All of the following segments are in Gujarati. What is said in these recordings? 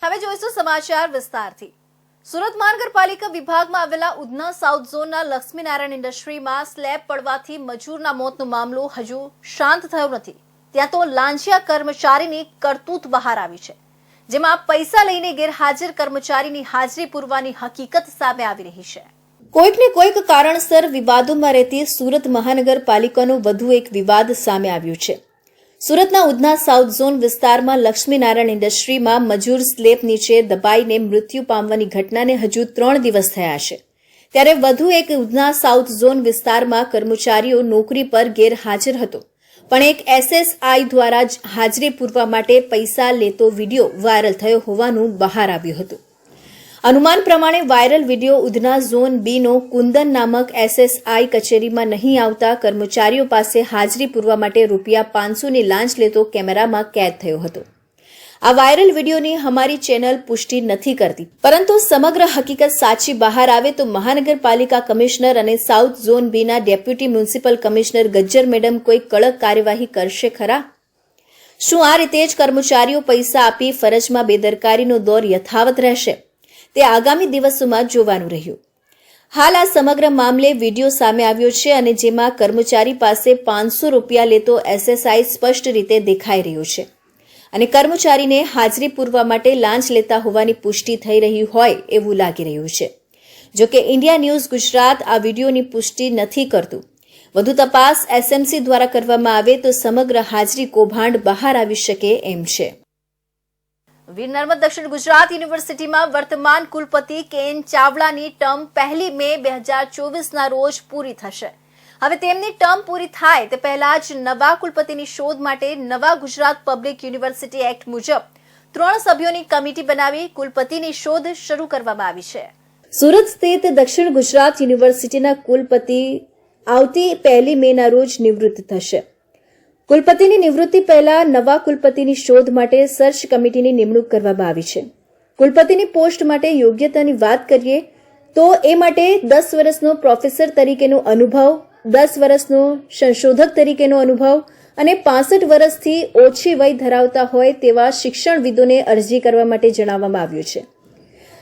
હવે જોઈશું સમાચાર વિસ્તારથી। સુરત મહાનગરપાલિકા વિભાગમાં આવેલા ઉધના સાઉથ ઝોનના લક્ષ્મીનારાયણ ઇન્ડસ્ટ્રીમાં સ્લેબ પડવાથી મજૂરના મોતનો મામલો હજુ શાંત થયો નથી। ત્યાં તો લાંચિયા કર્મચારીની કરતૂત બહાર આવી છે, જેમાં પૈસા લઈને ગેરહાજર કર્મચારીની હાજરી પૂરવાની હકીકત સામે આવી રહી છે। કોઈકને કોઈક કારણસર વિવાદોમાં રહેતી સુરત મહાનગરપાલિકાનો વધુ એક વિવાદ સામે આવ્યો છે। સુરતના ઉધના સાઉથ ઝોન વિસ્તારમાં લક્ષ્મીનારાયણ ઇન્ડસ્ટ્રીમાં મજૂર સ્લેબ નીચે દબાઈને મૃત્યુ પામવાની ઘટનાને હજુ 3 દિવસ થયા છે, ત્યારે વધુ એક ઉધના સાઉથ ઝોન વિસ્તારમાં કર્મચારીઓ નોકરી પર ગેરહાજર હતો, પણ એક એસએસઆઈ દ્વારા જ હાજરી પૂરવા માટે પૈસા લેતો વિડીયો વાયરલ થયો હોવાનું બહાર આવ્યું હતું। અનુમાન પ્રમાણે વાયરલ વિડીયો ઉધના ઝોન બીનો કુંદન નામક એસએસઆઈ કચેરીમાં નહીં આવતા કર્મચારીઓ પાસે હાજરી પૂરવા માટે ₹500ની લાંચ લેતો કેમેરામાં કેદ થયો હતો। આ વાયરલ વિડીયોની અમારી ચેનલ પુષ્ટિ નથી કરતી, પરંતુ સમગ્ર હકીકત સાચી બહાર આવે તો મહાનગરપાલિકા કમિશનર અને સાઉથ ઝોન બીના deputy municipal commissioner Gajjar madam કોઈ કડક કાર્યવાહી કરશે ખરા? શું આ રીતે જ કર્મચારીઓ પૈસા આપી ફરજમાં બેદરકારીનો દોર યથાવત રહેશે? તે આગામી દિવસોમાં જોવાનું રહ્યું। હાલ આ સમગ્ર મામલે વિડીયો સામે આવ્યો છે અને જેમાં કર્મચારી પાસે ₹500 લેતો એસએસઆઈ સ્પષ્ટ રીતે દેખાઈ રહ્યો છે અને કર્મચારીને હાજરી પૂરવા માટે લાંચ લેતા હોવાની પુષ્ટિ થઈ રહી હોય એવું લાગી રહ્યું છે। જો કે ઇન્ડિયા ન્યૂઝ ગુજરાત આ વિડીયોની પુષ્ટિ નથી કરતું। વધુ તપાસ એસએમસી દ્વારા કરવામાં આવે તો સમગ્ર હાજરી કૌભાંડ બહાર આવી શકે એમ છે। વીર નર્મદ દક્ષિણ ગુજરાત યુનિવર્સિટીમાં વર્તમાન કુલપતિ કેએન ચાવડાની ટર્મ 1 મે 2024ના રોજ પૂરી થશે। હવે તેમની ટર્મ પૂરી થાય તે પહેલા જ નવા કુલપતિની શોધ માટે નવા ગુજરાત પબ્લિક યુનિવર્સિટી એક્ટ મુજબ 3 સભ્યોની કમિટી બનાવી કુલપતિની શોધ શરૂ કરવામાં આવી છે। સુરત સ્થિત દક્ષિણ ગુજરાત યુનિવર્સિટીના કુલપતિ આવતી 1 મેના રોજ નિવૃત્ત થશે। કુલપતિની નિવૃત્તિ પહેલા નવા કુલપતિની શોધ માટે સર્ચ કમિટીની નિમણૂક કરવામાં આવી છે। કુલપતિની પોસ્ટ માટે યોગ્યતાની વાત કરીએ તો એ માટે 10 વર્ષનો પ્રોફેસર તરીકેનો અનુભવ, 10 વર્ષનો સંશોધક તરીકેનો અનુભવ અને 65 વર્ષથી ઓછી વય ધરાવતા હોય તેવા શિક્ષણવિદોને અરજી કરવા માટે જણાવવામાં આવ્યું છે।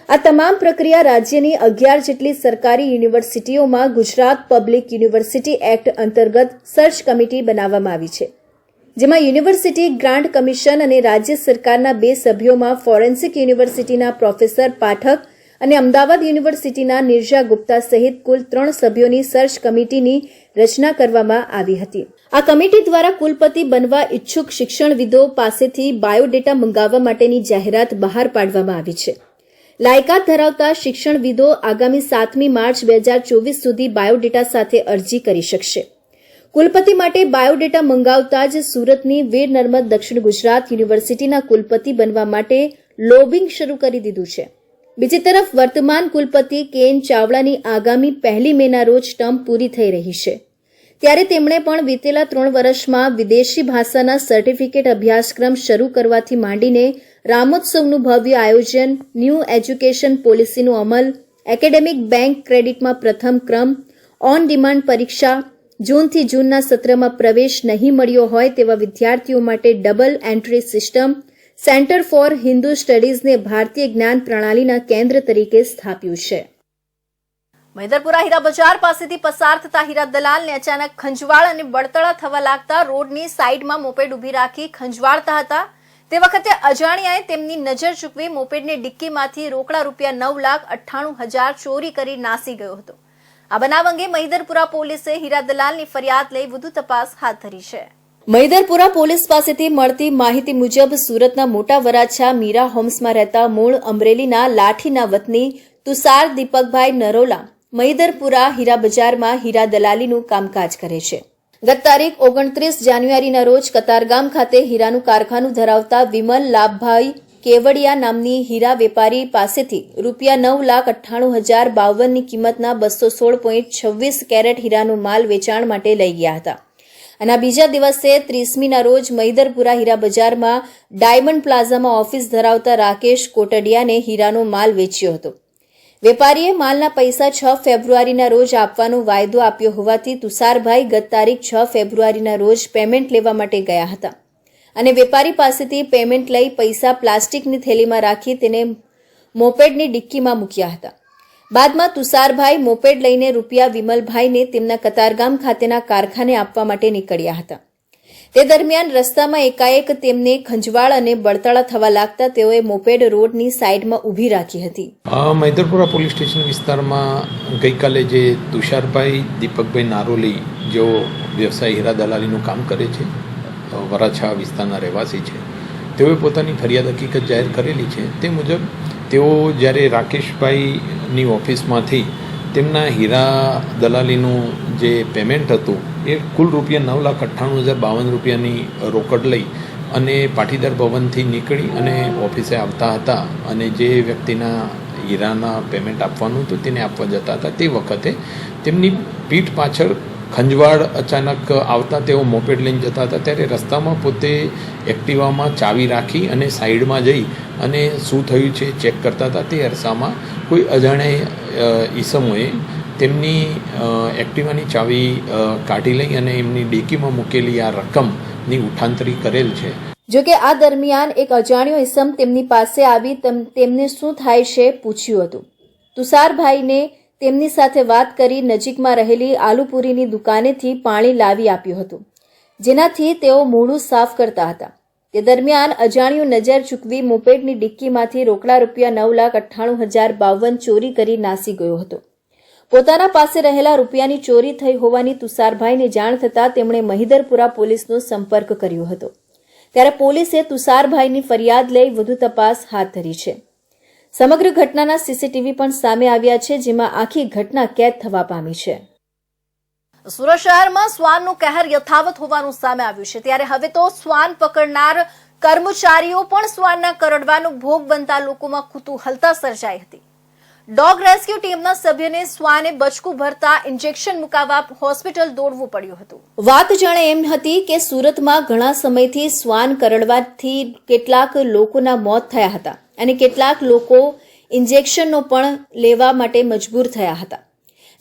આ તમામ પ્રક્રિયા રાજ્યની 11 જેટલી સરકારી યુનિવર્સિટીઓમાં ગુજરાત પબ્લિક યુનિવર્સિટી એક્ટ અંતર્ગત સર્ચ કમિટી બનાવવામાં આવી છે, જેમાં યુનિવર્સિટી ગ્રાન્ટ કમિશન અને રાજ્ય સરકારના 2 સભ્યોમાં ફોરેન્સિક યુનિવર્સિટીના પ્રોફેસર પાઠક અને અમદાવાદ યુનિવર્સિટીના નિર્જા ગુપ્તા સહિત કુલ 3 સભ્યોની સર્ચ કમિટીની રચના કરવામાં આવી હતી। આ કમિટી દ્વારા કુલપતિ બનવા ઈચ્છુક શિક્ષણવિદો પાસેથી બાયોડેટા મંગાવવા માટેની જાહેરાત બહાર પાડવામાં આવી છે। લાયકાત ધરાવતા શિક્ષણવિદો આગામી 7મી માર્ચ 2024 સુધી બાયોડેટા સાથે અરજી કરી શકશે। કુલપતિ માટે બાયોડેટા મંગાવતા જ સુરતની વીર નર્મદ દક્ષિણ ગુજરાત યુનિવર્સિટીના કુલપતિ બનવા માટે લોબિંગ શરૂ કરી દીધું છે। બીજી તરફ વર્તમાન કુલપતિ કેએન ચાવડાની આગામી 1 મેના રોજ ટર્મ પૂરી થઈ રહી છે, ત્યારે તેમણે પણ વિતેલા 3 વર્ષમાં વિદેશી ભાષાના સર્ટિફિકેટ અભ્યાસક્રમ શરૂ કરવાથી માંડીને રામોત્સવનું ભવ્ય આયોજન, ન્યૂ એજ્યુકેશન પોલિસીનો અમલ, એકેડેમિક બેંક ક્રેડિટમાં પ્રથમ ક્રમ, ઓન ડિમાન્ડ પરીક્ષા, જૂનથી જૂનના સત્રમાં પ્રવેશ નહીં મળ્યો હોય તેવા વિદ્યાર્થીઓ માટે double entry system, centre for Hindu સ્ટડીઝને ભારતીય જ્ઞાન પ્રણાલીના કેન્દ્ર તરીકે સ્થાપ્યું છે। મહિદરપુરા હીરા બજાર પાસેથી પસાર થતા હીરા દલાલને અચાનક ખંજવાળ અને બળતરા થવા લાગતા રોડની સાઈડમાં મોપેડ ઉભી રાખી ખંજવાળતા હતા। તે વખતે અજાણ્યાએ તેમની નજર ચૂકવી મોપેડને ડિક્કીમાંથી રોકડા ₹9,98,000 ચોરી કરી નાસી ગયો હતો। આ બનાવ અંગે મહિદરપુરા પોલીસે હીરા દલાલની ફરિયાદ લઈ વધુ તપાસ હાથ ધરી છે। મહિદરપુરા પોલીસ પાસેથી મળતી માહિતી મુજબ સુરતના મોટા વરાછા મીરા હોમ્સમાં રહેતા મૂળ અમરેલીના લાઠીના વતની તુષાર દીપકભાઈ નરોલા મહિદરપુરા હીરા બજારમાં હીરા દલાલીનું કામકાજ કરે છે। ગત તારીખ 29 જાન્યુઆરીના રોજ કતારગામ ખાતે હીરાનું કારખાનું ધરાવતા વિમલ લાભભાઈ કેવડિયા નામની હીરા વેપારી પાસેથી ₹9,98,052ની કિંમતના 216.26 કેરેટ હીરાનો માલ વેચાણ માટે લઈ ગયા હતા અને આ બીજા દિવસે 30મીના રોજ મહિદરપુરા હીરા બજારમાં ડાયમંડ પ્લાઝામાં ઓફિસ ધરાવતા રાકેશ કોટડિયાને હીરાનો માલ વેચ્યો હતો। વેપારીએ માલના પૈસા 6 ફેબ્રુઆરીના રોજ આપવાનો વાયદો આપ્યો હોવાથી તુષારભાઈ ગત તારીખ 6 ફેબ્રુઆરીના રોજ પેમેન્ટ લેવા માટે ગયા હતા અને વેપારી પાસેથી પેમેન્ટ લઈ પૈસા પ્લાસ્ટિકની થેલીમાં રાખી તેને મોપેડની ડિક્કીમાં મૂક્યા હતા. બાદમાં તુષારભાઈ મોપેડ લઈને રૂપિયા વિમલભાઈને તેમના કતારગામ ખાતેના કારખાને આપવા માટે નીકળ્યા હતા. તે દરમિયાન રસ્તામાં એકાએક તેમને ખંજવાળ અને બળતરા થવા લાગતા તેઓએ મોપેડ રોડની સાઈડમાં ઊભી રાખી હતી. મૈદરપુરા પોલીસ સ્ટેશન વિસ્તારમાં ગઈકાલે જે તુષારભાઈ દીપકભાઈ નારોલી જેઓ વ્યવસાય હીરા દલાલીનું કામ કરે છે, વરાછા વિસ્તારના રહેવાસી છે, તેઓએ પોતાની ફરિયાદ હકીકત જાહેર કરેલી છે. તે મુજબ તેઓ જ્યારે રાકેશભાઈની ઓફિસમાંથી તેમના હીરા દલાલીનું જે પેમેન્ટ હતું એ કુલ રૂપિયા 9,98,052 રૂપિયાની રોકડ લઈ અને પાટીદાર ભવનથી નીકળી અને ઓફિસે આવતા હતા અને જે વ્યક્તિના હીરાના પેમેન્ટ આપવાનું હતું તેને આપવા જતા હતા. તે વખતે તેમની પીઠ પાછળ ખંજવાળ અચાનક આવતા તેઓ મોપેડ લઈને જતા હતા. ત્યારે રસ્તામાં પોતે એક્ટિવામાં ચાવી રાખી અને સાઈડમાં જઈ અને શું થયું છે ચેક કરતા હતા. તે અરસામાં કોઈ અજાણ્યા ઈસમોએ તેમની એક્ટિવાની ચાવી કાઢી લઈ અને એમની ડેકીમાં મૂકેલી આ રકમની ઉઠાંતરી કરેલ છે. જોકે આ દરમિયાન એક અજાણ્યો ઈસમ તેમની પાસે આવી તેમને શું થાય છે પૂછ્યું હતું. તુષારભાઈને તેમની સાથે વાત કરી નજીકમાં રહેલી આલુપુરીની દુકાનેથી પાણી લાવી આપ્યું હતું, જેનાથી તેઓ મોઢું સાફ કરતા હતા. તે દરમિયાન અજાણ્યું નજર ચૂકવી મોપેડની ડિક્કીમાંથી રોકડા રૂપિયા 9,98,052 ચોરી કરી નાસી ગયો હતો. પોતાના પાસે રહેલા રૂપિયાની ચોરી થઈ હોવાની તુષારભાઈને જાણ થતાં તેમણે મહિદરપુરા પોલીસનો સંપર્ક કર્યો હતો. ત્યારે પોલીસે તુષારભાઈની ફરિયાદ લઈ વધુ તપાસ હાથ ધરી છે. સમગ્ર ઘટનાના સીસીટીવી પણ સામે આવ્યા છે, જેમાં આખી ઘટના કેદ થવા પામી છે. સુરત શહેરમાં શ્વાનનું કહેર યથાવત હોવાનું સામે આવ્યું છે. ત્યારે હવે તો શ્વાન પકડનાર કર્મચારીઓ પણ શ્વાનના કરડવાનો ભોગ બનતા લોકોમાં કુતૂહલતા સર્જાઈ હતી. ડોગ રેસ્ક્યુ ટીમના સભ્યને શ્વાને બચકું ભરતા ઇન્જેક્શન મુકાવવા હોસ્પિટલ દોડવું પડ્યું હતું. વાત જાણે એમ હતી કે સુરતમાં ઘણા સમયથી શ્વાન કરડવાથી કેટલાક લોકોના મોત થયા હતા અને કેટલાક લોકો ઇન્જેક્શનનો પણ લેવા માટે મજબૂર થયા હતા,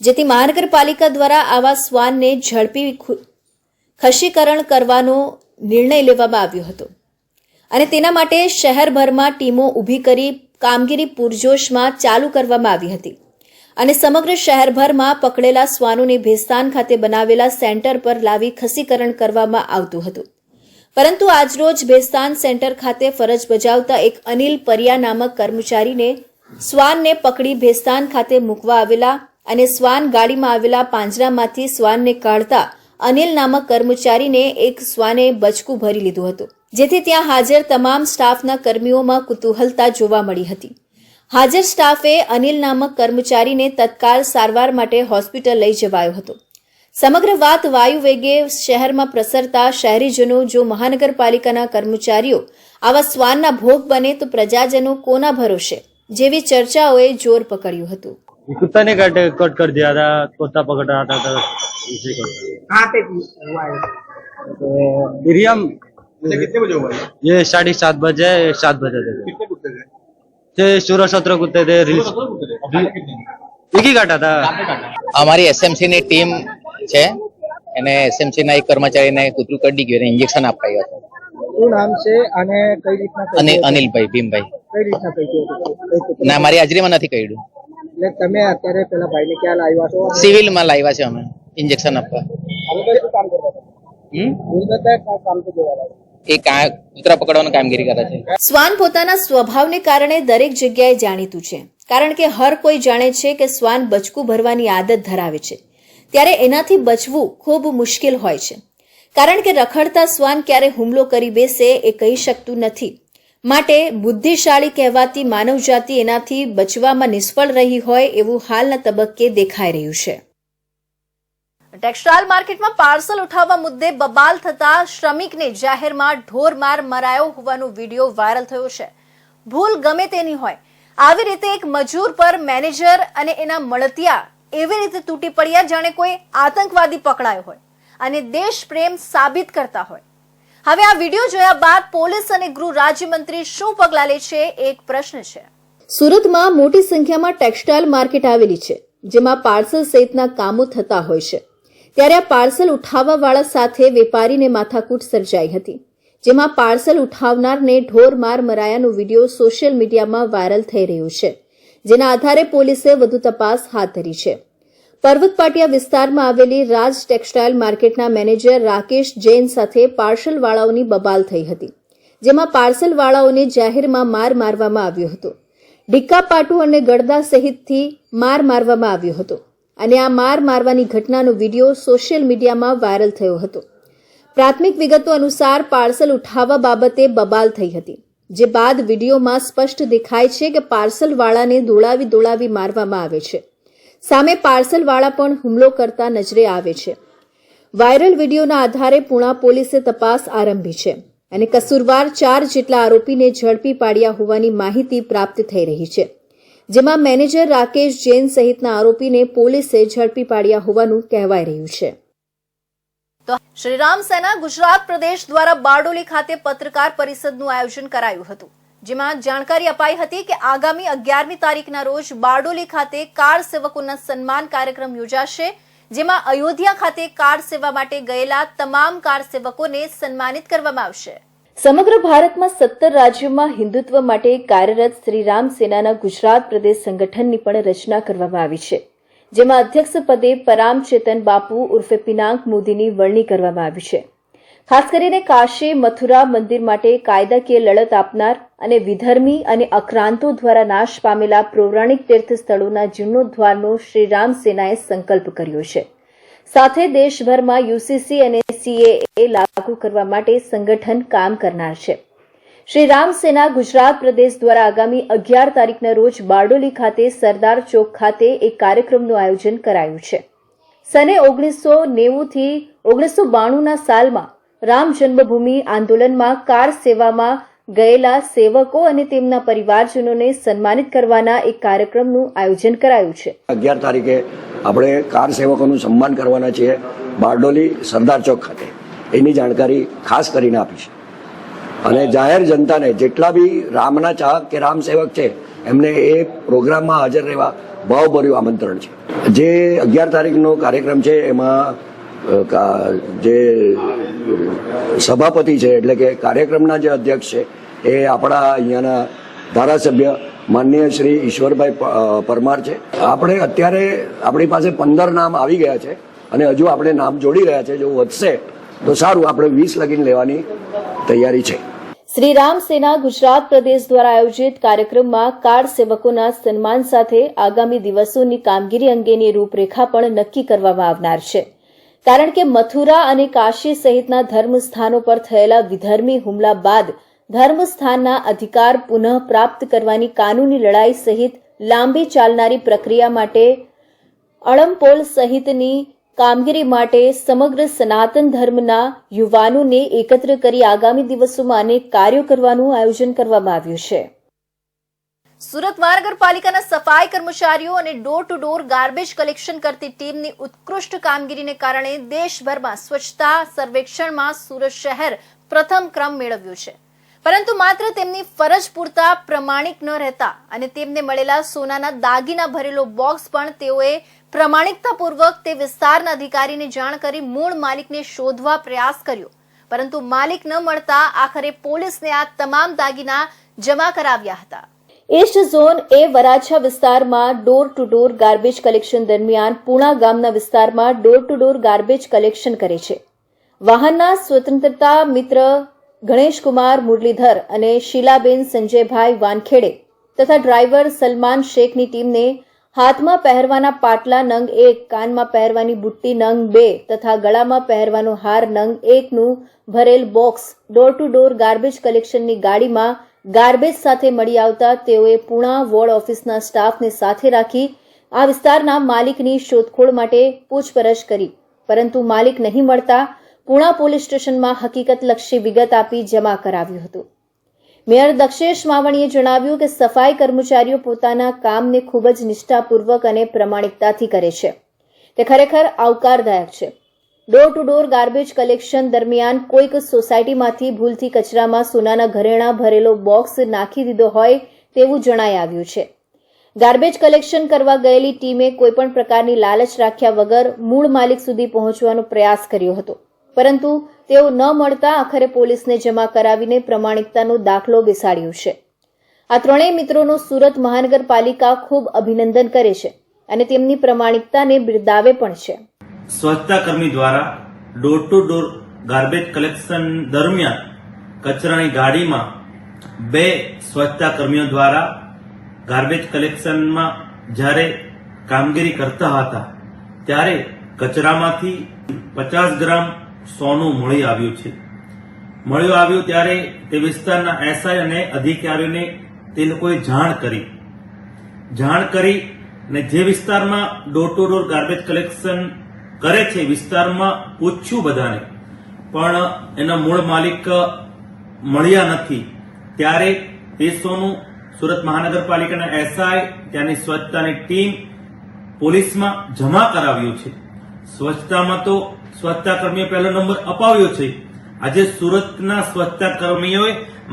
જેથી મહાનગરપાલિકા દ્વારા આવા શ્વાનને ઝડપી ખસીકરણ કરવાનો નિર્ણય લેવામાં આવ્યો હતો અને તેના માટે શહેરભરમાં ટીમો ઊભી કરી કામગીરી પૂરજોશમાં ચાલુ કરવામાં આવી હતી અને સમગ્ર શહેરભરમાં પકડેલા શ્વાનોને ભેસ્તાન ખાતે બનાવેલા સેન્ટર પર લાવી ખસીકરણ કરવામાં આવતું હતું. પરંતુ આજરોજ ભેસ્તાન સેન્ટર ખાતે ફરજ બજાવતા એક અનિલ પરિયા નામક કર્મચારીને શ્વાનને પકડી ભેસ્તાન ખાતે મૂકવા આવેલા અને શ્વાન ગાડીમાં આવેલા પાંજરામાંથી શ્વાનને કાઢતા અનિલ નામક કર્મચારીને એક શ્વાને બચકું ભરી લીધું હતું, જેથી ત્યાં હાજર તમામ સ્ટાફના કર્મીઓમાં કુતૂહલતા જોવા મળી હતી. હાજર સ્ટાફે અનિલ નામક કર્મચારીને તત્કાલ સારવાર માટે હોસ્પિટલ લઈ જવાયો હતો. સમગ્ર વાત વાયુ વેગે શહેરમાં પ્રસરતા શહેરીજનો જો મહાનગરપાલિકાના કર્મચારીઓ આવા શ્વાનના ભોગ બને તો પ્રજાજનો કોના ભરોસે જેવી ચર્ચાઓએ જોર પકડ્યું હતું. कुत्ता ने कट कर दिया था, तोता पकड़ रहा था तो इसे कहाँ पे हुआ है? तो इरियम कितने बजे हुआ है? ये 7:30 बजे 7 बजे थे. कितने कुत्ते थे? ये 16-17 कुत्ते थे. एक ही काटा था. અમારી એસએમસી ની ટીમ છે એને એસએમસી ના એક કર્મચારીને કૂતરું કરડી ગયું, ઇન્જેક્શન અપાયું હતું. શું નામ છે અને કઈ રીતના અને અનિલભાઈ ભીમભાઈ કઈ રીતના કહ્યું ના મારી હાજરીમાં નથી કર્યું. એટલે તમે અત્યારે પેલા ભાઈને ક્યાં લાવ્યા છો? સિવિલમાં લાવ્યા છે અમે ઇન્જેક્શન આપવા. શું કામ કરતા હતા? કામ તો જોવા એ કૂતરા પકડવાની કામગીરી કરે છે. શ્વાન પોતાના સ્વભાવને કારણે દરેક જગ્યાએ જાણીતું છે, કારણ કે હર કોઈ જાણે છે કે શ્વાન બચકું ભરવાની આદત ધરાવે છે. ત્યારે એનાથી બચવું ખૂબ મુશ્કેલ હોય છે, કારણ કે રખડતા શ્વાન ક્યારે હુમલો કરી બેસે એ કહી શકતું નથી. માટે બુદ્ધિશાળી કહેવાતી માનવજાતિ એનાથી બચવામાં નિષ્ફળ રહી હોય એવું હાલના તબક્કે દેખાઈ રહ્યું છે. ટેક્સટાઇલ માર્કેટમાં પાર્સલ ઉઠાવવા મુદ્દે બબાલ થતા શ્રમિકને જાહેરમાં ઢોરમાર મરાયો હોવાનો વિડીયો વાયરલ થયો છે. ભૂલ ગમે તેની હોય, આવી રીતે એક મજૂર પર મેનેજર અને એના મળતિયા એવી રીતે તૂટી પડ્યા જાણે કોઈ આતંકવાદી પકડાયો હોય અને દેશ પ્રેમ સાબિત કરતા હોય. હવે આ વિડીયો જોયા બાદ પોલીસ અને ગૃહ રાજ્યમંત્રી શું પગલાં લે છે એક પ્રશ્ન છે. સુરતમાં મોટી સંખ્યામાં ટેક્સટાઇલ માર્કેટ આવેલી છે, જેમાં પાર્સલ સહિતના કામો થતા હોય છે. ત્યારે આ પાર્સલ ઉઠાવવાવાળા સાથે વેપારીને માથાકૂટ સર્જાઈ હતી. જેમાં પાર્સલ ઉઠાવનારને ઢોર માર મરાયાનો વિડીયો સોશિયલ મીડિયામાં વાયરલ થઈ રહ્યો છે, જેના આધારે પોલીસે વધુ તપાસ હાથ ધરી છે. પર્વત પાટિયા વિસ્તારમાં આવેલી રાજ ટેક્સટાઇલ માર્કેટના મેનેજર રાકેશ જૈન સાથે પાર્સલવાળાઓની બબાલ થઈ હતી, જેમાં પાર્સલવાળાઓને જાહેરમાં માર મારવામાં આવ્યો હતો. ઢીક્કા પાટુ અને ગળદા સહિતથી માર મારવામાં આવ્યો હતો અને આ માર મારવાની ઘટનાનો વિડીયો સોશિયલ મીડિયામાં વાયરલ થયો હતો. પ્રાથમિક વિગતો અનુસાર પાર્સલ ઉઠાવવા બાબતે બબાલ થઈ હતી, જે બાદ વિડીયોમાં સ્પષ્ટ દેખાય છે કે પાર્સલવાળાને દોડાવી મારવામાં આવે છે. સામે પાર્સલવાળા પણ હુમલો કરતા નજરે આવે છે. વાયરલ વિડીયોના આધારે પુણા પોલીસે તપાસ આરંભી છે અને કસૂરવાર 4 જેટલા આરોપીને ઝડપી પાડ્યા હોવાની માહિતી પ્રાપ્ત થઈ રહી છે, જેમાં મેનેજર રાકેશ જૈન સહિતના આરોપીને પોલીસે ઝડપી પાડ્યા હોવાનું કહેવાઈ રહ્યું છે. તો શ્રીરામ સેના ગુજરાત પ્રદેશ દ્વારા બારડોલી ખાતે પત્રકાર પરિષદનું આયોજન કરાયું હતું, જેમાં જાણકારી અપાઈ હતી કે આગામી 11મી તારીખના રોજ બારડોલી ખાતે કાર સેવકોના સન્માન કાર્યક્રમ યોજાશે, જેમાં અયોધ્યા ખાતે કાર સેવા માટે ગયેલા તમામ કાર સેવકોને સન્માનિત કરવામાં આવશે. સમગ્ર ભારતમાં 17 રાજ્યોમાં હિન્દુત્વ માટે કાર્યરત શ્રીરામ સેનાના ગુજરાત પ્રદેશ સંગઠનની પણ રચના કરવામાં આવી છે, જેમાં અધ્યક્ષ પદે પરામ ચેતન બાપુ ઉર્ફે પિનાક મોદીની વરણી કરવામાં આવી છે. ખાસ કરીને કાશી મથુરા મંદિર માટે કાયદાકીય લડત આપનાર અને વિધર્મી અને અક્રાંતો દ્વારા નાશ પામેલા પૌરાણિક તીર્થ સ્થળોના જીર્ણોદ્ધારનો શ્રીરામ સેનાએ સંકલ્પ કર્યો છે. સાથે દેશભરમાં યુસીસી અને સીએએ લાગુ કરવા માટે સંગઠન કામ કરનાર છે. શ્રીરામ સેના ગુજરાત પ્રદેશ દ્વારા આગામી 11 તારીખના રોજ બારડોલી ખાતે સરદાર ચોક ખાતે એક કાર્યક્રમનું આયોજન કરાયું છે. સને 1990 થી 1992ના સાલમાં રામ જન્મભૂમિ આંદોલનમાં કાર સેવામાં ગયેલા સેવકો અને તેમના પરિવારજનોને સન્માનિત કરવાના એક કાર્યક્રમનું આયોજન કરાયું છે. 11 તારીખે આપણે કાર સેવકોનું સન્માન કરવાના છીએ બારડોલી સરદાર ચોક ખાતે. એની જાણકારી ખાસ કરીને આપી છે અને જાહેર જનતાને જેટલા બી રામના ચાહક કે રામ સેવક છે એમને એ પ્રોગ્રામમાં હાજર રહેવા ભાવભર્યું આમંત્રણ છે. જે 11 તારીખનો કાર્યક્રમ છે એમાં જે સભાપતિ છે એટલે કે કાર્યક્રમના જે અધ્યક્ષ છે એ આપણા અહીંયાના ધારાસભ્ય માનનીય શ્રી ઈશ્વરભાઈ પરમાર છે. આપણે અત્યારે આપણી પાસે 15 નામ આવી ગયા છે અને હજુ આપણે નામ જોડી રહ્યા છે. જો વધશે તો સારું, આપણે 20 લગીને લેવાની તૈયારી છે. શ્રીરામ સેના ગુજરાત પ્રદેશ દ્વારા આયોજિત કાર્યક્રમમાં કાર સેવકોના સન્માન સાથે આગામી દિવસોની કામગીરી અંગેની રૂપરેખા પણ નક્કી કરવામાં આવનાર છે, કારણ કે મથુરા અને કાશી સહિતના ધર્મસ્થાનો પર થયેલા વિધર્મી હુમલા બાદ ધર્મસ્થાનના અધિકાર પુનઃ પ્રાપ્ત કરવાની કાનૂની લડાઈ સહિત લાંબી ચાલનારી પ્રક્રિયા માટે અળમપોલ સહિતની કામગીરી માટે સમગ્ર સનાતન ધર્મના યુવાનોને એકત્ર કરી આગામી દિવસોમાં અનેક કાર્યો કરવાનું આયોજન કરવામાં આવ્યું છે. સુરત મહાનગરપાલિકાના સફાઈ કર્મચારીઓ અને door to door garbage collection કરતી ટીમની ઉત્કૃષ્ટ કામગીરીને કારણે દેશભરમાં સ્વચ્છતા સર્વેક્ષણમાં સુરત શહેર પ્રથમ ક્રમ મેળવ્યો છે. પરંતુ માત્ર તેમની ફરજ પૂરતા પ્રમાણિક ન રહેતા અને તેમને મળેલા સોનાના દાગીના ભરેલો બોક્સ પણ તેઓએ પ્રમાણિકતાપૂર્વક તે વિસ્તારના અધિકારીને જાણ કરી મૂળ માલિકને શોધવા પ્રયાસ કર્યો, પરંતુ માલિક ન મળતા આખરે પોલીસને આ તમામ દાગીના જમા કરાવ્યા હતા. ઈસ્ટ ઝોન એ વરાછા વિસ્તારમાં door to door garbage collection દરમિયાન પુણા ગામના વિસ્તારમાં door to door garbage collection કરે છે. વાહનના સ્વતંત્રતા મિત્ર ગણેશકુમાર મુરલીધર અને શીલાબેન સંજયભાઈ વાનખેડે તથા ડ્રાઈવર સલમાન શેખની ટીમને હાથમાં પહેરવાના પાટલા નંગ 1, કાનમાં પહેરવાની બુટ્ટી નંગ 2 તથા ગળામાં પહેરવાનો હાર નંગ 1નું ભરેલ box door to door garbage કલેક્શનની ગાડીમાં ગાર્બેજ સાથે મળી આવતા તેઓએ પુણા વોર્ડ ઓફિસના સ્ટાફને સાથે રાખી આ વિસ્તારના માલિકની શોધખોળ માટે પૂછપરછ કરી, પરંતુ માલિક નહીં મળતા પુણા પોલીસ સ્ટેશનમાં હકીકતલક્ષી વિગત આપી જમા કરાવ્યું હતું. મેયર દક્ષેશ માવણીએ જણાવ્યું કે સફાઈ કર્મચારીઓ પોતાના કામને ખૂબ જ નિષ્ઠાપૂર્વક અને પ્રમાણિકતાથી કરે છે, તે ખરેખર આવકારદાયક છે. Door to door garbage collection દરમિયાન કોઈક સોસાયટીમાંથી ભૂલથી કચરામાં સોનાના ઘરેણાં ભરેલો બોક્સ નાખી દીધો હોય તેવું જણાઈ આવ્યું છે. ગાર્બેજ કલેક્શન કરવા ગયેલી ટીમે કોઈપણ પ્રકારની લાલચ રાખ્યા વગર મૂળ માલિક સુધી પહોંચવાનો પ્રયાસ કર્યો હતો, પરંતુ તેઓ ન મળતા આખરે પોલીસને જમા કરાવીને પ્રમાણિકતાનો દાખલો બેસાડ્યો છે. આ ત્રણેય મિત્રોનું સુરત મહાનગરપાલિકા ખૂબ અભિનંદન કરે છે અને તેમની પ્રમાણિકતાને બિરદાવે પણ છે. સ્વચ્છતા કર્મી દ્વારા door to door garbage collection દરમિયાન કચરાની ગાડીમાં 2 સ્વચ્છતા કર્મીઓ દ્વારા ગાર્બેજ કલેક્શનમાં જ્યારે કામગીરી કરતા હતા ત્યારે કચરામાંથી 50 ગ્રામ સોનું મળી આવ્યું ત્યારે તે વિસ્તારના એસઆઈ અને અધિકારીઓને તે લોકોએ જાણ કરી અને જે વિસ્તારમાં door to door garbage collection કરે છે વિસ્તારમાં પૂછ્યું બધાને, પણ એના મૂળ માલિક મળ્યા નથી. ત્યારે તે સોનું સુરત મહાનગરપાલિકાના એસઆઈ, ત્યાંની સ્વચ્છતાની ટીમ પોલીસમાં જમા કરાવ્યું છે. સ્વચ્છતામાં તો સ્વચ્છતા કર્મીઓ પહેલો નંબર અપાવ્યો છે. આજે સુરતના સ્વચ્છતા કર્મીઓએ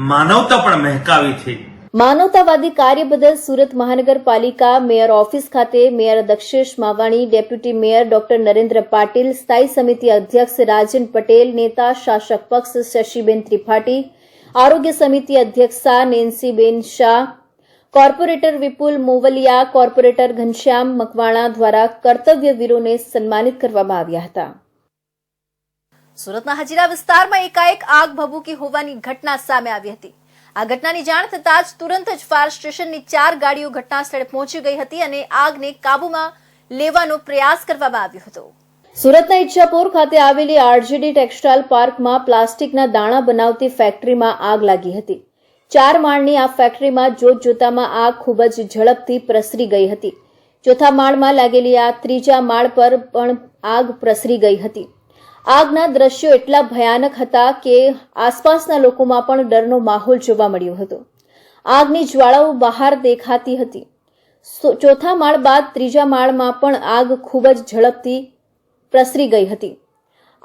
માનવતા પણ મહેકાવી છે. માનવતાવાદી કાર્ય બદલ સુરત મહાનગરપાલિકા મેયર ઓફિસ ખાતે mayor Dakshesh Mavani, deputy mayor doctor Narendra Patil, સ્થાયી સમિતિ અધ્યક્ષ રાજન પટેલ, નેતા શાસક પક્ષ શશીબેન ત્રિપાઠી, આરોગ્ય સમિતિ અધ્યક્ષા નેન્સીબેન શાહ, કોર્પોરેટર વિપુલ મોવલિયા, કોર્પોરેટર ઘનશ્યામ મકવાણા દ્વારા કર્તવ્યવીરોને સન્માનિત કરવામાં આવ્યા હતા. સુરતના હજીરા વિસ્તારમાં એકાએક આગ ભભૂકી હોવાની ઘટના સામે આવી હતી. આ ઘટનાની જાણ થતાં જ તુરંત જ ફાયર સ્ટેશનની 4 ગાડીઓ ઘટના સ્થળે પહોંચી ગઈ હતી અને આગને કાબૂમાં લેવાનો પ્રયાસ કરવામાં આવ્યો હતો. સુરતના ઈચ્છાપુર ખાતે આવેલી આરજેડી ટેક્સટાઇલ પાર્કમાં પ્લાસ્ટિકના દાણા બનાવતી ફેક્ટરીમાં આગ લાગી હતી. 4 માળની આ ફેક્ટરીમાં જોતજોતામાં આગ ખૂબ જ ઝડપથી પ્રસરી ગઈ હતી. ચોથા માળમાં લાગેલી આ 3જા માળ પર પણ આગ પ્રસરી ગઈ હતી. આગના દ્રશ્યો એટલા ભયાનક હતા કે આસપાસના લોકોમાં પણ ડરનો માહોલ જોવા મળ્યો હતો. આગની જ્વાળાઓ બહાર દેખાતી હતી. ચોથા માળ બાદ 3જા માળમાં પણ આગ ખૂબ જ ઝડપથી પ્રસરી ગઈ હતી.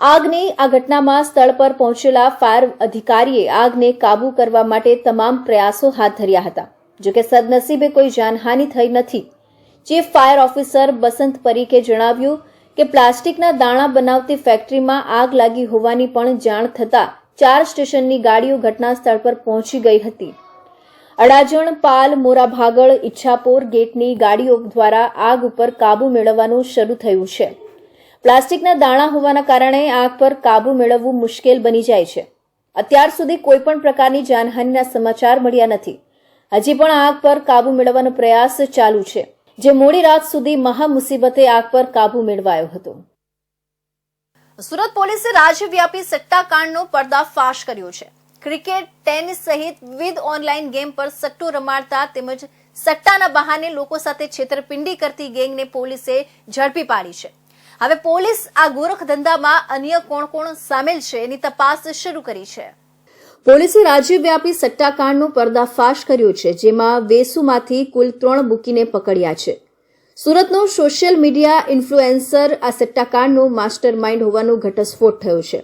આગની આ ઘટનામાં સ્થળ પર પહોંચેલા ફાયર અધિકારીએ આગને કાબૂ કરવા માટે તમામ પ્રયાસો હાથ ધર્યા હતા. જોકે સદનસીબે કોઈ જાનહાનિ થઈ નથી. ચીફ ફાયર ઓફિસર બસંત પરીખે જણાવ્યું કે પ્લાસ્ટિકના દાણા બનાવતી ફેક્ટરીમાં આગ લાગી હોવાની પણ જાણ થતાં 4 સ્ટેશનની ગાડીઓ ઘટના સ્થળ પર પહોંચી ગઈ હતી. અડાજણ, પાલ, મોરાભાગળ, ઈચ્છાપુર ગેટની ગાડીઓ દ્વારા આગ ઉપર કાબુ મેળવવાનું શરૂ થયું છે. પ્લાસ્ટિકના દાણા હોવાના કારણે આગ પર કાબુ મેળવવું મુશ્કેલ બની જાય છે. અત્યાર સુધી કોઈપણ પ્રકારની જાનહાનિના સમાચાર મળ્યા નથી. હજી પણ આગ પર કાબુ મેળવવાનો પ્રયાસ ચાલુ છે, જે મોડી રાત સુધી મહા મુસીબતે આગ પર કાબુ મેળવાયો હતો. સુરત પોલીસે રાજ્યવ્યાપી સટ્ટાકાંડનો પર્દાફાશ કર્યો છે. ક્રિકેટ, ટેનિસ સહિત વિવિધ ઓનલાઈન ગેમ પર સટ્ટો રમાડતા તેમજ સટ્ટાના બહાને લોકો સાથે છેતરપિંડી કરતી ગેંગને પોલીસે ઝડપી પાડી છે. હવે પોલીસ આ ગોરખ ધંધામાં અન્ય કોણ સામેલ છે એની તપાસ શરૂ કરી છે. પોલીસે રાજ્યવ્યાપી સટ્ટાકાંડનો પર્દાફાશ કર્યો છે, જેમાં વેસુમાંથી કુલ 3 બુકીને પકડ્યા છે. સુરતનો સોશિયલ મીડિયા ઇન્ફ્લુએન્સર આ સટ્ટાકાંડનો માસ્ટર માઇન્ડ હોવાનો ઘટસ્ફોટ થયો છે.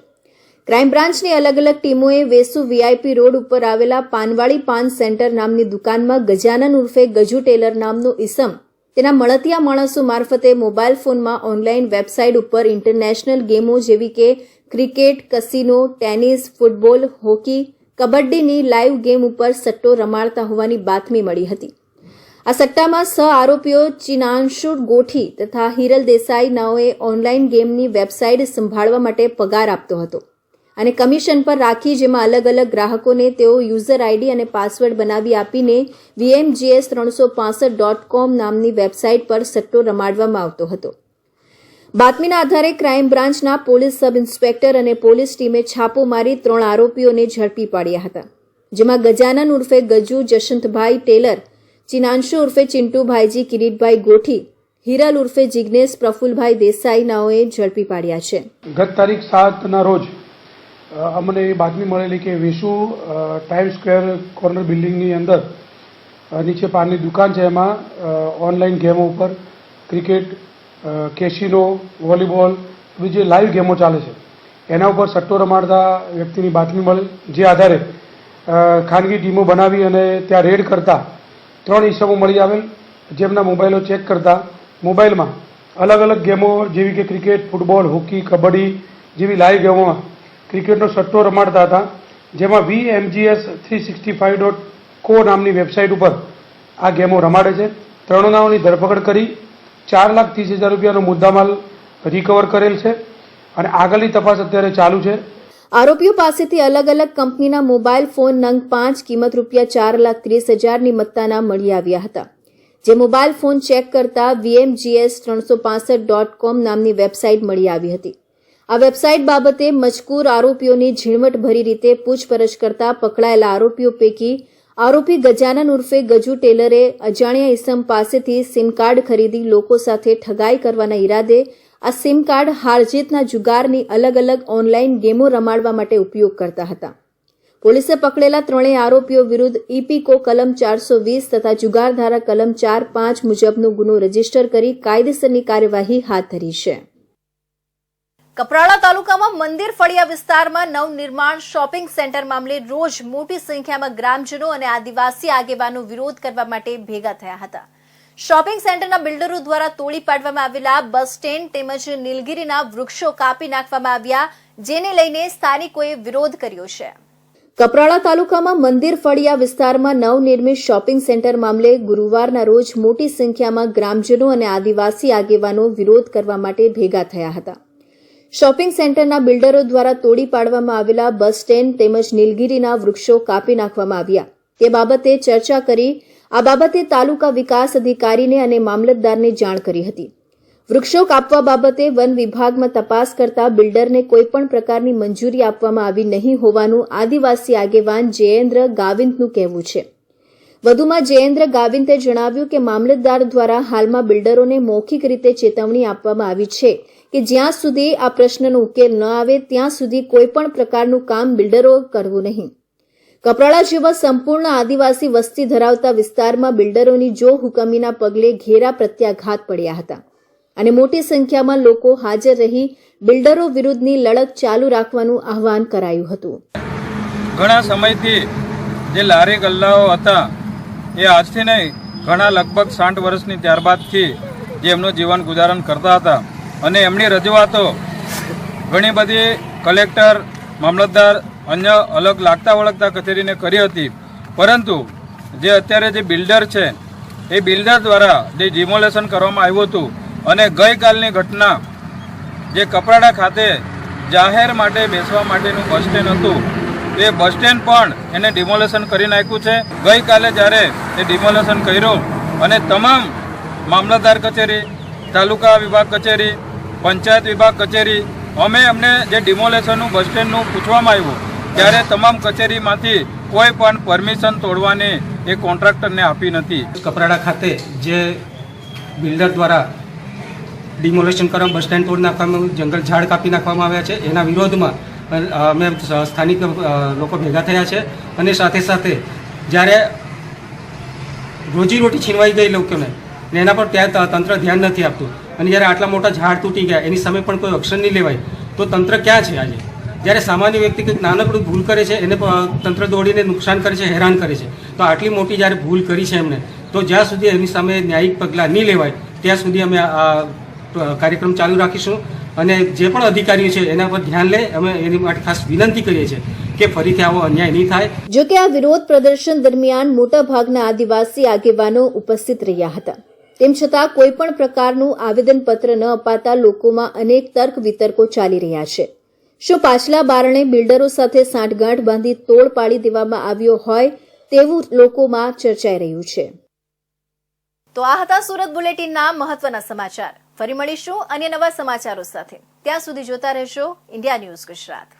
ક્રાઇમ બ્રાન્ચની અલગ અલગ ટીમોએ વેસુ વીઆઈપી રોડ ઉપર આવેલા પાનવાડી પાન સેન્ટર નામની દુકાનમાં ગજાનન ઉર્ફે ગજુ ટેલર નામનો ઈસમ તેના મળતિયા માણસો મારફતે મોબાઈલ ફોનમાં ઓનલાઈન વેબસાઇટ ઉપર ઇન્ટરનેશનલ ગેમો જેવી કે cricket, casino, tennis, football, hockey, કબડ્ડીની લાઈવ ગેમ ઉપર સટ્ટો રમાડતા હોવાની બાતમી મળી હતી. આ સટ્ટામાં આરોપીઓ ચિનાંશુ ગોઠી તથા હિરલ દેસાઈ નાઓએ ઓનલાઈન ગેમની વેબસાઇટ સંભાળવા માટે પગાર આપતો હતો અને કમિશન પર રાખી, જેમાં અલગ અલગ ગ્રાહકોને તેઓ યુઝર આઈડી અને પાસવર્ડ બનાવી આપીને vmgs365.com નામની વેબસાઇટ પર સટ્ટો રમાડવામાં આવતો હતો. બાતમીના આધારે ક્રાઇમ બ્રાન્ચના પોલીસ સબ ઇન્સ્પેક્ટર અને પોલીસ ટીમે છાપો મારી 3 આરોપીઓને ઝડપી પાડ્યા હતા, જેમાં ગજાનન ઉર્ફે ગજુ જશંતભાઈ ટેલર, ચિનાંશુ ઉર્ફે ચિંટુભાઈજી કિરીટભાઈ ગોઠી, હિરલ ઉર્ફે જિગ્નેશ પ્રફુલભાઈ દેસાઈ નાઓએ ઝડપી પાડ્યા છે. ગત તારીખ 7ના રોજ અમને એ બાતમી મળેલી કે વેસુ ટાઈમ સ્ક્વેર કોર્નર બિલ્ડિંગની અંદર નીચે પાનની દુકાન છે, એમાં ઓનલાઈન ગેમો ઉપર ક્રિકેટ, કેસિનો, વોલીબોલ બીજી લાઈવ ગેમો ચાલે છે, એના ઉપર સટ્ટો રમાડતા વ્યક્તિની બાતમી મળી. જે આધારે ખાનગી ટીમો બનાવી અને ત્યાં રેડ કરતા 3 ઈસમો મળી આવેલ, જેમના મોબાઈલો ચેક કરતા મોબાઈલમાં અલગ અલગ ગેમો જેવી કે ક્રિકેટ, ફૂટબોલ, હોકી, કબડ્ડી જેવી લાઈવ ગેમોમાં ક્રિકેટનો સટ્ટો રમાડતા હતા, જેમાં VMGS365.co નામની વેબસાઇટ ઉપર આ ગેમો રમાડે છે. ત્રણેયની ધરપકડ કરી 4,30,000 રૂપિયાનો મુદ્દામાલ રિકવર કરેલ છે અને આગળની તપાસ અત્યારે ચાલુ છે. આરોપીઓ પાસેથી અલગ અલગ કંપનીના મોબાઈલ ફોન નંગ 5 કિંમત રૂપિયા 4,30,000ની મત્તાના મળી આવ્યા હતા. જે મોબાઈલ ફોન ચેક કરતા VMGS365.com નામની વેબસાઇટ મળી આવી હતી. આ વેબસાઇટ બાબતે મજકૂર આરોપીઓની ઝીણવટભરી રીતે પૂછપરછ કરતા પકડાયેલા આરોપીઓ પૈકી આરોપી ગજાનન ઉર્ફે ગજુ ટેલરે અજાણ્યા ઇસમ પાસેથી સિમ કાર્ડ ખરીદી લોકો સાથે ઠગાઈ કરવાના ઈરાદે આ સિમ કાર્ડ હારજીતના જુગારની અલગ અલગ ઓનલાઈન ગેમો રમાડવા માટે ઉપયોગ કરતા હતા. પોલીસે પકડેલા ત્રણેય આરોપીઓ વિરુદ્ધ ઇપીકો કલમ 420 તથા જુગાર ધારા કલમ 4(5) મુજબનો ગુનો રજીસ્ટર કરી કાયદેસરની કાર્યવાહી હાથ ધરી છે. કપરાડા તાલુકામાં મંદિર ફળિયા વિસ્તારમાં નવનિર્માણ શોપિંગ સેન્ટર મામલે રોજ મોટી સંખ્યામાં ગ્રામજનો અને આદિવાસી આગેવાનો વિરોધ કરવા માટે ભેગા થયા હતા. શોપિંગ સેન્ટરના બિલ્ડરો દ્વારા તોડી પાડવામાં આવેલા બસ સ્ટેન્ડ તેમજ નીલગીરીના વૃક્ષો કાપી નાખવામાં આવ્યા, જેને લઈને સ્થાનિકોએ વિરોધ કર્યો છે. કપરાડા તાલુકામાં મંદિર ફળિયા વિસ્તારમાં નવનિર્મિત શોપિંગ સેન્ટર મામલે ગુરુવારના રોજ મોટી સંખ્યામાં ગ્રામજનો અને આદિવાસી આગેવાનો વિરોધ કરવા માટે ભેગા થયા હતા. શોપિંગ સેન્ટરના બિલ્ડરો દ્વારા તોડી પાડવામાં આવેલા બસ સ્ટેન્ડ તેમજ નીલગીરીના વૃક્ષો કાપી નાખવામાં આવ્યા તે બાબતે ચર્ચા કરી આ બાબતે તાલુકા વિકાસ અધિકારીને અને મામલતદારને જાણ કરી હતી. વૃક્ષો કાપવા બાબતે વન વિભાગમાં તપાસ કરતા બિલ્ડરને કોઈપણ પ્રકારની મંજૂરી આપવામાં આવી નહીં હોવાનું આદિવાસી આગેવાન જયેન્દ્ર ગાવિંતનું કહેવું છે. વધુમાં જયેન્દ્ર ગાવિંતે જણાવ્યું કે મામલતદાર દ્વારા હાલમાં બિલ્ડરોને મૌખિક રીતે ચેતવણી આપવામાં આવી છે કે જ્યાં સુધી આ પ્રશ્નનો ઉકેલ ન આવે ત્યાં સુધી કોઈપણ પ્રકારનું કામ બિલ્ડરો કરવું નહીં. કપરાડા જેવા સંપૂર્ણ આદિવાસી વસ્તી ધરાવતા વિસ્તારમાં બિલ્ડરોની જો હુકમીના પગલે ઘેરા પ્રત્યાઘાત પડ્યા હતા અને મોટી સંખ્યામાં લોકો હાજર રહી બિલ્ડરો વિરુદ્ધની લડત ચાલુ રાખવાનું આહવાન કરાયું હતું. ઘણા સમયથી જે લારી ગલ્લાઓ હતા એ આજથી નહીં, ઘણા લગભગ 60 વર્ષની ત્યારબાદથી જે એમનું જીવન ગુજારણ કરતા હતા અને એમની રજૂઆતો ઘણી બધી કલેક્ટર, મામલતદાર, અન્ય અલગ લાગતા વળગતા કચેરીને કરી હતી. પરંતુ જે અત્યારે જે બિલ્ડર છે એ બિલ્ડર દ્વારા જે ડિમોલેશન કરવામાં આવ્યું હતું અને ગઈકાલની ઘટના જે કપરાડા ખાતે જાહેર માટે બેસવા માટેનું બસ સ્ટેન્ડ હતું એ બસ સ્ટેન્ડ પણ એને ડિમોલેશન કરી નાખ્યું છે. ગઈકાલે જ્યારે એ ડિમોલેશન કર્યું અને તમામ મામલતદાર કચેરી, તાલુકા વિભાગ કચેરી, પંચાયત વિભાગ કચેરી અમને જે ડિમોલેશનનું બસ સ્ટેન્ડનું પૂછવામાં આવ્યું ત્યારે તમામ કચેરીમાંથી કોઈ પણ પરમિશન તોડવાની એ કોન્ટ્રાક્ટરને આપી નથી. કપરાડા ખાતે જે બિલ્ડર દ્વારા ડિમોલેશન કરવા બસ સ્ટેન્ડ તોડી નાખવામાં, જંગલ ઝાડ કાપી નાખવામાં આવ્યા છે એના વિરોધમાં અમે સ્થાનિક લોકો ભેગા થયા છે. અને સાથે સાથે જ્યારે રોજીરોટી છીનવાઈ ગઈ લોકોને એના પર ત્યાં તંત્ર ધ્યાન નથી આપતું અને જ્યારે આટલા મોટા ઝાડ તૂટી ગયા એની સામે પણ કોઈ એક્શન નહીં લેવાય તો તંત્ર ક્યાં છે આજે? જ્યારે સામાન્ય વ્યક્તિ કંઈક નાનકડું ભૂલ કરે છે એને તંત્ર દોડીને નુકસાન કરે છે, હેરાન કરે છે. તો આટલી મોટી જ્યારે ભૂલ કરી છે એમને, તો જ્યાં સુધી એની સામે ન્યાયિક પગલાં નહીં લેવાય ત્યાં સુધી અમે આ કાર્યક્રમ ચાલુ રાખીશું. અને જે પણ અધિકારીઓ છે એના પર ધ્યાન લે, અમે એની માટે ખાસ વિનંતી કરીએ છીએ કે ફરીથી આવો અન્યાય નહીં થાય. જો કે આ વિરોધ પ્રદર્શન દરમિયાન મોટાભાગના આદિવાસી આગેવાનો ઉપસ્થિત રહ્યા હતા. તેમ છતાં કોઈપણ પ્રકારનું આવેદનપત્ર ન અપાતા લોકોમાં અનેક તર્ક વિતર્કો ચાલી રહ્યા છે. શું પાછલા બારણે બિલ્ડરો સાથે સાંઠગાંઠ બાંધી તોડ પાડી દેવામાં આવ્યો હોય તેવું લોકોમાં ચર્ચાઈ રહ્યું છે. તો આ હતા સુરત બુલેટિનના મહત્વના સમાચાર. ફરી મળીશું અન્ય નવા સમાચારો સાથે. ત્યાં સુધી જોતા રહેશો ઇન્ડિયા ન્યૂઝ ગુજરાત.